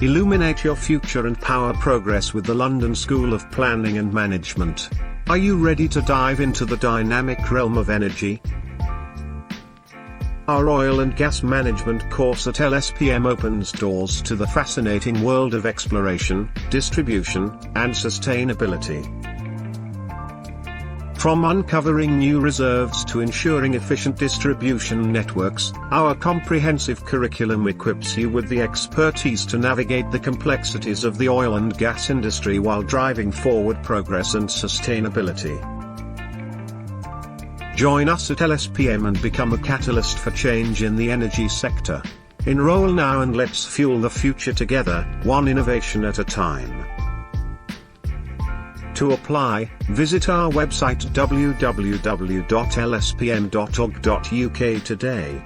Illuminate your future and power progress with the London School of Planning and Management. Are you ready to dive into the dynamic realm of energy? Our oil and gas management course at LSPM opens doors to the fascinating world of exploration, distribution, and sustainability. From uncovering new reserves to ensuring efficient distribution networks, our comprehensive curriculum equips you with the expertise to navigate the complexities of the oil and gas industry while driving forward progress and sustainability. Join us at LSPM and become a catalyst for change in the energy sector. Enroll now and let's fuel the future together, one innovation at a time. To apply, visit our website www.lspm.org.uk today.